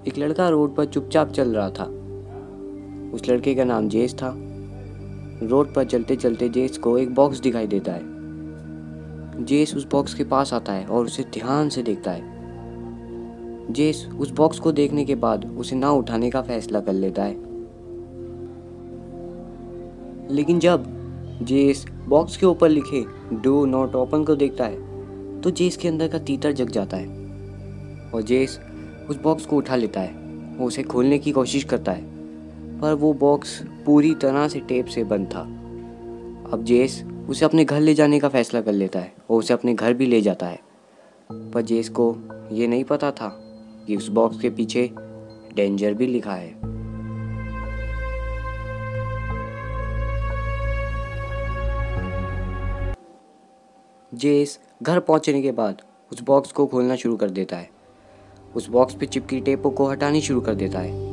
एक लड़का रोड पर चुपचाप चल रहा था। उस लड़के का नाम जेस था। रोड पर चलते चलते जेस को एक बॉक्स दिखाई देता है। जेस उस बॉक्स के पास आता है और उसे ध्यान से देखता है। जेस उस बॉक्स को देखने के बाद उसे ना उठाने का फैसला कर लेता है। लेकिन जब जेस बॉक्स के ऊपर लिखे डू नॉट ओपन को देखता है तो जेस के अंदर का तीतर जग जाता है और जेस उस बॉक्स को उठा लेता है। वो उसे खोलने की कोशिश करता है पर वो बॉक्स पूरी तरह से टेप से बंद था। अब जेस उसे अपने घर ले जाने का फैसला कर लेता है और उसे अपने घर भी ले जाता है। पर जेस को ये नहीं पता था कि उस बॉक्स के पीछे डेंजर भी लिखा है। जेस घर पहुंचने के बाद उस बॉक्स को खोलना शुरू कर देता है। उस बॉक्स पे चिपकी टेपों को हटानी शुरू कर देता है।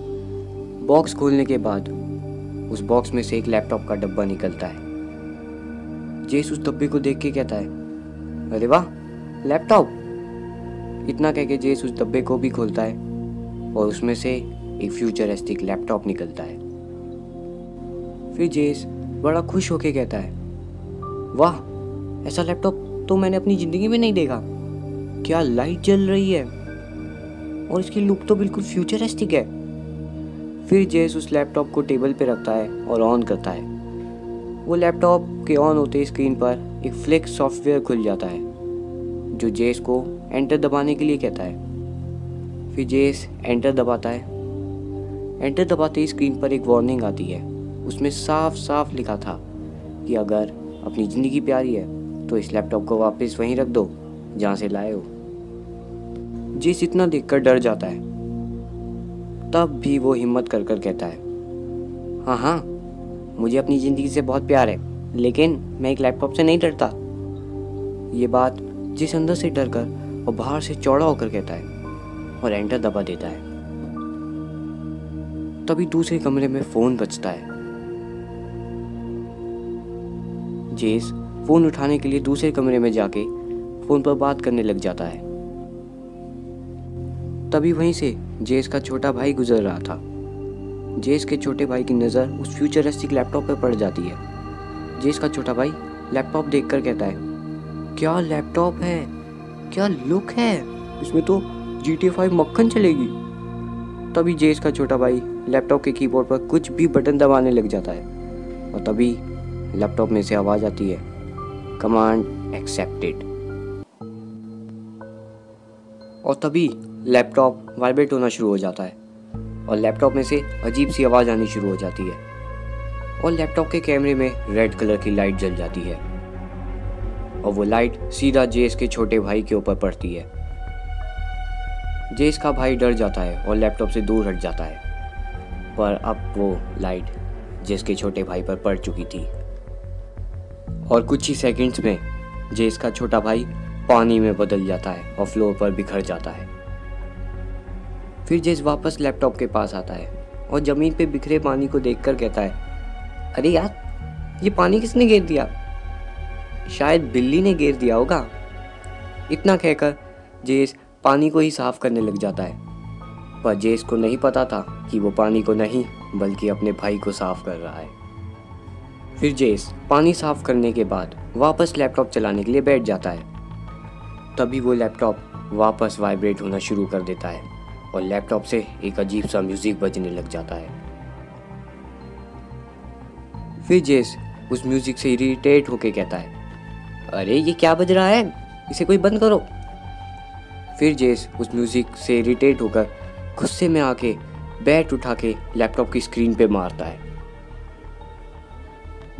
बॉक्स खोलने के बाद उस बॉक्स में से एक लैपटॉप का डब्बा निकलता है। जेस उस डब्बे को देख के कहता है, अरे वाह, लैपटॉप। इतना कह के जेस उस डब्बे को भी खोलता है और उसमें से एक फ्यूचरिस्टिक लैपटॉप निकलता है। फिर जेस बड़ा खुश होके कहता है, वाह, ऐसा लैपटॉप तो मैंने अपनी ज़िंदगी में नहीं देखा। क्या लाइट जल रही है और इसकी लुक तो बिल्कुल फ्यूचरिस्टिक है। फिर जेस उस लैपटॉप को टेबल पे रखता है और ऑन करता है। वो लैपटॉप के ऑन होते स्क्रीन पर एक फ्लेक्स सॉफ्टवेयर खुल जाता है जो जेस को एंटर दबाने के लिए कहता है। फिर जेस एंटर दबाता है। एंटर दबाते ही स्क्रीन पर एक वार्निंग आती है। उसमें साफ साफ लिखा था कि अगर अपनी ज़िंदगी प्यारी है तो इस लैपटॉप को वापस वहीं रख दो जहाँ से लाए हो। जेस इतना देखकर डर जाता है। तब भी वो हिम्मत कर कर कहता है, हाँ हाँ, मुझे अपनी ज़िंदगी से बहुत प्यार है, लेकिन मैं एक लैपटॉप से नहीं डरता। ये बात जेस अंदर से डर कर और बाहर से चौड़ा होकर कहता है और एंटर दबा देता है। तभी दूसरे कमरे में फ़ोन बजता है। जेस फ़ोन उठाने के लिए दूसरे कमरे में जाके फ़ोन पर बात करने लग जाता है। तभी वहीं से जेस का छोटा भाई गुजर रहा था। जेस के छोटे भाई की नज़र उस फ्यूचरिस्टिक लैपटॉप पर पड़ जाती है। जेस का छोटा भाई लैपटॉप देखकर कहता है, क्या लैपटॉप है, क्या लुक है, इसमें तो GTA 5 मक्खन चलेगी। तभी जेस का छोटा भाई लैपटॉप के कीबोर्ड पर कुछ भी बटन दबाने लग जाता है और तभी लैपटॉप में से आवाज़ आती है, कमांड एक्सेप्टेड। और तभी लैपटॉप वाइब्रेट होना शुरू हो जाता है और लैपटॉप में से अजीब सी आवाज़ आनी शुरू हो जाती है और लैपटॉप के कैमरे में रेड कलर की लाइट जल जाती है और वो लाइट सीधा जेस के छोटे भाई के ऊपर पड़ती है। जेस का भाई डर जाता है और लैपटॉप से दूर हट जाता है, पर अब वो लाइट जेस के छोटे भाई पर पड़ चुकी थी और कुछ ही सेकंड्स में जेस का छोटा भाई पानी में बदल जाता है और फ्लोर पर बिखर जाता है। फिर जेस वापस लैपटॉप के पास आता है और ज़मीन पे बिखरे पानी को देखकर कहता है, अरे यार, ये पानी किसने गिर दिया? शायद बिल्ली ने गिर दिया होगा। इतना कहकर जेस पानी को ही साफ करने लग जाता है, पर जेस को नहीं पता था कि वो पानी को नहीं बल्कि अपने भाई को साफ कर रहा है। फिर जेस पानी साफ करने के बाद वापस लैपटॉप चलाने के लिए बैठ जाता है। तभी वो लैपटॉप वापस वाइब्रेट होना शुरू कर देता है और लैपटॉप से एक अजीब सा म्यूजिक बजने लग जाता है। फिर जेस उस म्यूजिक से इरिटेट होके कहता है, अरे ये क्या बज रहा है, इसे कोई बंद करो। फिर जेस उस म्यूजिक से इरिटेट होकर गुस्से में आके बैट उठा के लैपटॉप की स्क्रीन पे मारता है।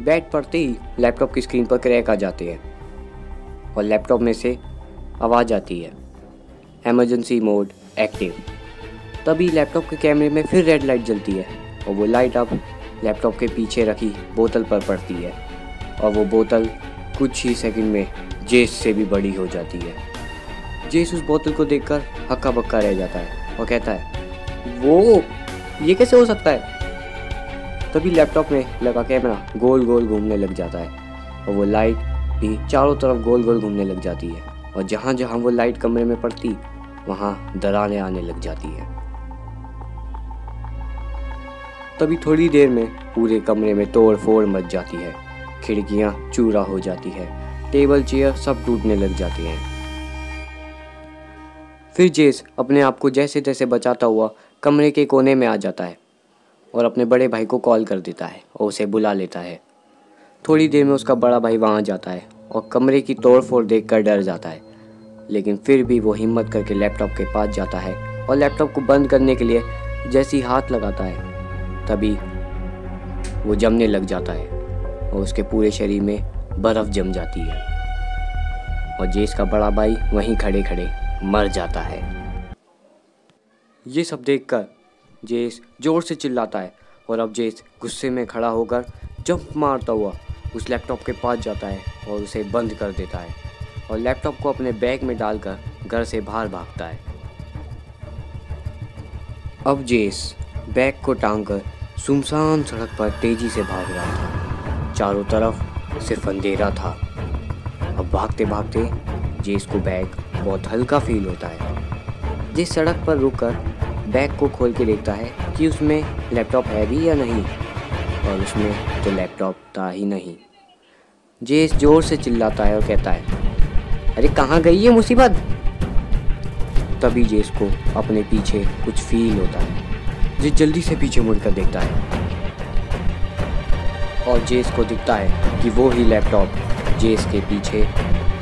बैट पड़ते ही लैपटॉप की स्क्रीन पर क्रैक आ जाते हैं और लैपटॉप में से आवाज़ आती है, इमरजेंसी मोड एक्टिव। तभी लैपटॉप के कैमरे में फिर रेड लाइट जलती है और वो लाइट अब लैपटॉप के पीछे रखी बोतल पर पड़ती है और वो बोतल कुछ ही सेकंड में जेस से भी बड़ी हो जाती है। जेस उस बोतल को देखकर हक्का बक्का रह जाता है और कहता है, वो ये कैसे हो सकता है? तभी लैपटॉप में लगा कैमरा गोल गोल घूमने लग जाता है और वो लाइट भी चारों तरफ गोल गोल घूमने लग जाती है और जहाँ जहाँ वो लाइट कमरे में पड़ती वहाँ दरारें आने लग जाती है। तभी थोड़ी देर में पूरे कमरे में तोड़ फोड़ मच जाती है। खिड़कियां चूरा हो जाती है, टेबल चेयर सब टूटने लग जाती हैं। फिर जेस अपने आप को जैसे तैसे बचाता हुआ कमरे के कोने में आ जाता है और अपने बड़े भाई को कॉल कर देता है और उसे बुला लेता है। थोड़ी देर में उसका बड़ा भाई वहाँ जाता है और कमरे की तोड़ फोड़ देख कर डर जाता है, लेकिन फिर भी वो हिम्मत करके लैपटॉप के पास जाता है और लैपटॉप को बंद करने के लिए जैसे ही हाथ लगाता है तभी वो जमने लग जाता है और उसके पूरे शरीर में बर्फ़ जम जाती है और जेस का बड़ा भाई वहीं खड़े खड़े मर जाता है। ये सब देखकर जेस जोर से चिल्लाता है और अब जेस गुस्से में खड़ा होकर जंप मारता हुआ उस लैपटॉप के पास जाता है और उसे बंद कर देता है और लैपटॉप को अपने बैग में डालकर घर से बाहर भागता है। अब जेस बैग को टांगकर सुनसान सड़क पर तेजी से भाग रहा था। चारों तरफ सिर्फ अंधेरा था। अब भागते भागते जेस को बैग बहुत हल्का फील होता है। जेस सड़क पर रुककर बैग को खोल के देखता है कि उसमें लैपटॉप है भी या नहीं, और उसमें तो लैपटॉप था ही नहीं। जेस जोर से चिल्लाता है और कहता है, अरे कहाँ गई ये मुसीबत। तभी जेस को अपने पीछे कुछ फील होता है। जेस जल्दी से पीछे मुड़कर देखता है और जेस को दिखता है कि वो ही लैपटॉप जेस के पीछे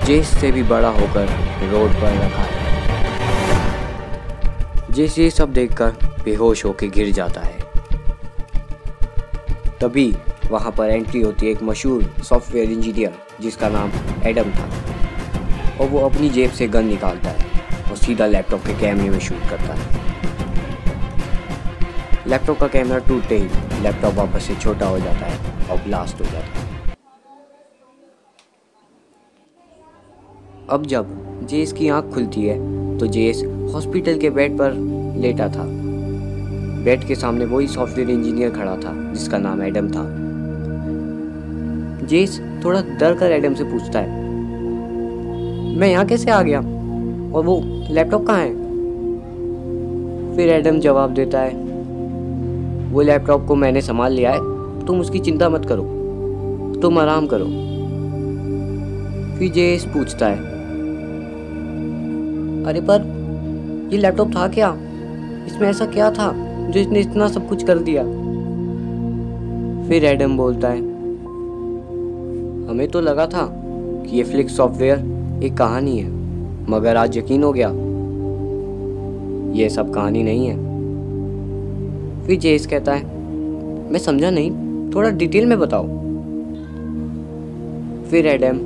जेस से भी बड़ा होकर रोड पर रखा है। जेस ये सब देखकर बेहोश होकर गिर जाता है। तभी वहाँ पर एंट्री होती है एक मशहूर सॉफ्टवेयर इंजीनियर जिसका नाम एडम था, और वो अपनी जेब से गन निकालता है और सीधा लैपटॉप के कैमरे में शूट करता है। लैपटॉप का कैमरा टूटते ही लैपटॉप वापस से छोटा हो जाता है और ब्लास्ट हो जाता है। अब जब जेस की आंख खुलती है तो जेस हॉस्पिटल के बेड पर लेटा था। बेड के सामने वही सॉफ्टवेयर इंजीनियर खड़ा था जिसका नाम एडम था। जेस थोड़ा डर कर एडम से पूछता है, मैं यहाँ कैसे आ गया और वो लैपटॉप कहाँ है। फिर एडम जवाब देता है, वो लैपटॉप को मैंने संभाल लिया है, तुम उसकी चिंता मत करो, तुम आराम करो। फिर जेस पूछता है, अरे पर ये लैपटॉप था क्या, इसमें ऐसा क्या था जो इसने इतना सब कुछ कर दिया। फिर एडम बोलता है, हमें तो लगा था कि ये फ्लिक्स सॉफ्टवेयर एक कहानी है, मगर आज यकीन हो गया ये सब कहानी नहीं है। फिर जेस कहता है, मैं समझा नहीं, थोड़ा डिटेल में बताओ। फिर एडम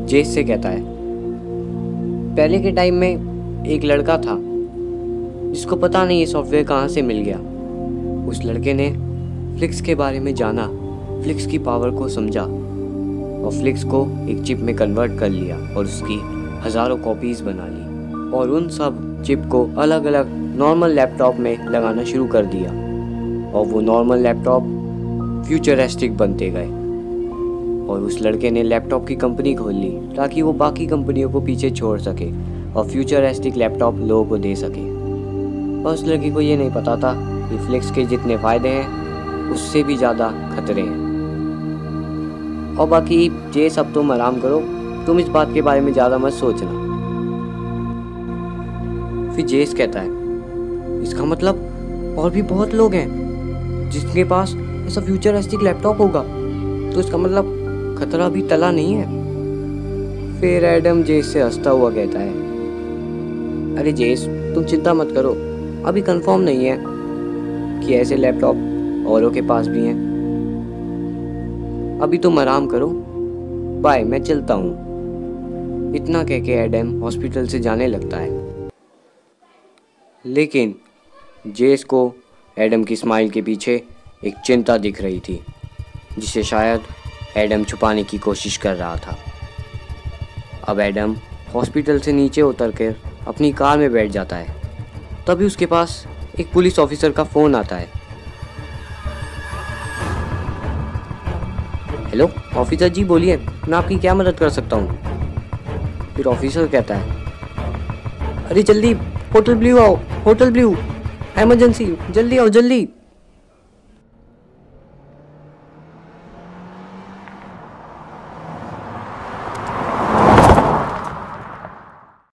जेस से कहता है, पहले के टाइम में एक लड़का था जिसको पता नहीं ये सॉफ्टवेयर कहाँ से मिल गया। उस लड़के ने फ्लिक्स के बारे में जाना, फ्लिक्स की पावर को समझा और फ्लिक्स को एक चिप में कन्वर्ट कर लिया और उसकी हज़ारों कॉपीज़ बना ली और उन सब चिप को अलग अलग नॉर्मल लैपटॉप में लगाना शुरू कर दिया और वो नॉर्मल लैपटॉप फ्यूचरिस्टिक बनते गए। और उस लड़के ने लैपटॉप की कंपनी खोल ली ताकि वो बाकी कंपनियों को पीछे छोड़ सके और फ्यूचरिस्टिक लैपटॉप लोगों को दे सके। और उस लड़के को ये नहीं पता था कि फ्लिक्स के जितने फ़ायदे हैं उससे भी ज़्यादा खतरे हैं। और बाकी जे सब तुम आराम करो, तुम इस बात के बारे में ज़्यादा मत सोचना। फिर जेस कहता है, इसका मतलब और भी बहुत लोग हैं जिसके पास ऐसा फ्यूचरिस्टिक लैपटॉप होगा, तो इसका मतलब खतरा भी टला नहीं है। फिर एडम जेस से हंसता हुआ कहता है, अरे जेस तुम चिंता मत करो, अभी कंफर्म नहीं है कि ऐसे लैपटॉप औरों के पास भी हैं। अभी तुम आराम करो, बाय, मैं चलता हूँ। इतना कह के एडम हॉस्पिटल से जाने लगता है। लेकिन जेस को एडम की स्माइल के पीछे एक चिंता दिख रही थी जिसे शायद एडम छुपाने की कोशिश कर रहा था। अब एडम हॉस्पिटल से नीचे उतर कर अपनी कार में बैठ जाता है। तभी उसके पास एक पुलिस ऑफिसर का फ़ोन आता है। हेलो ऑफिसर जी, बोलिए, मैं आपकी क्या मदद कर सकता हूँ। फिर ऑफिसर कहता है, अरे जल्दी होटल ब्लू आओ, होटल ब्लू, इमरजेंसी, जल्दी आओ जल्दी।